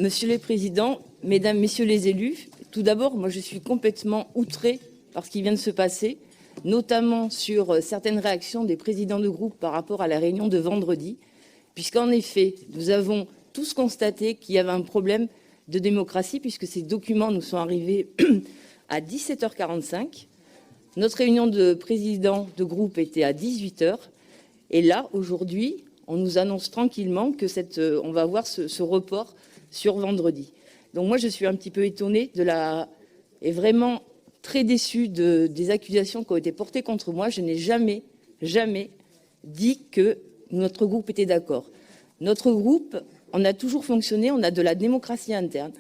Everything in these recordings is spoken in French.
Monsieur le Président, Mesdames, Messieurs les élus, tout d'abord, moi je suis complètement outrée par ce qui vient de se passer, notamment sur certaines réactions des présidents de groupe par rapport à la réunion de vendredi, puisqu'en effet, nous avons tous constaté qu'il y avait un problème de démocratie, puisque ces documents nous sont arrivés à 17h45. Notre réunion de présidents de groupe était à 18h. Et là, aujourd'hui, on nous annonce tranquillement que on va avoir ce report sur vendredi. Donc moi, je suis un petit peu étonnée et vraiment très déçue des accusations qui ont été portées contre moi. Je n'ai jamais dit que notre groupe était d'accord. Notre groupe, on a toujours fonctionné, on a de la démocratie interne.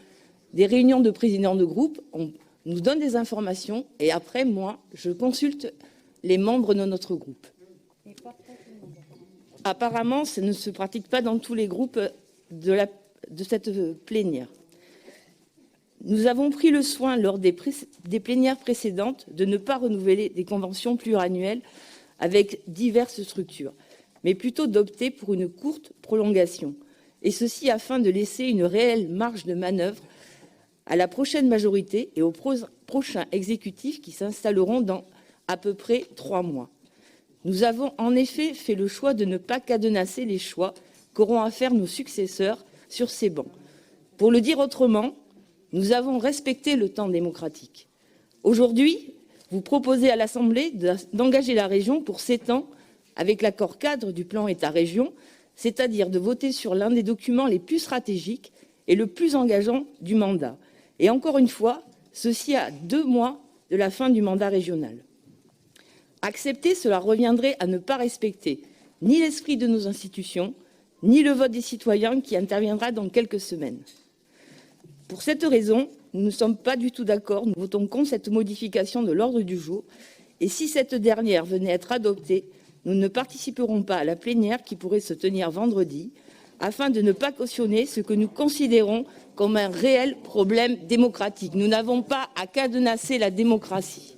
Des réunions de présidents de groupe, on nous donne des informations et après, moi, je consulte les membres de notre groupe. Apparemment, ça ne se pratique pas dans tous les groupes de cette plénière. Nous avons pris le soin, lors des plénières précédentes, de ne pas renouveler des conventions pluriannuelles avec diverses structures, mais plutôt d'opter pour une courte prolongation, et ceci afin de laisser une réelle marge de manœuvre à la prochaine majorité et aux prochains exécutifs qui s'installeront dans à peu près 3 mois. Nous avons en effet fait le choix de ne pas cadenasser les choix qu'auront à faire nos successeurs sur ces bancs. Pour le dire autrement, nous avons respecté le temps démocratique. Aujourd'hui, vous proposez à l'Assemblée d'engager la région pour 7 ans avec l'accord cadre du plan État-région, c'est-à-dire de voter sur l'un des documents les plus stratégiques et le plus engageant du mandat. Et encore une fois, ceci à 2 mois de la fin du mandat régional. Accepter, cela reviendrait à ne pas respecter ni l'esprit de nos institutions, ni le vote des citoyens qui interviendra dans quelques semaines. Pour cette raison, nous ne sommes pas du tout d'accord, nous votons contre cette modification de l'ordre du jour, et si cette dernière venait à être adoptée, nous ne participerons pas à la plénière qui pourrait se tenir vendredi, afin de ne pas cautionner ce que nous considérons comme un réel problème démocratique. Nous n'avons pas à cadenasser la démocratie.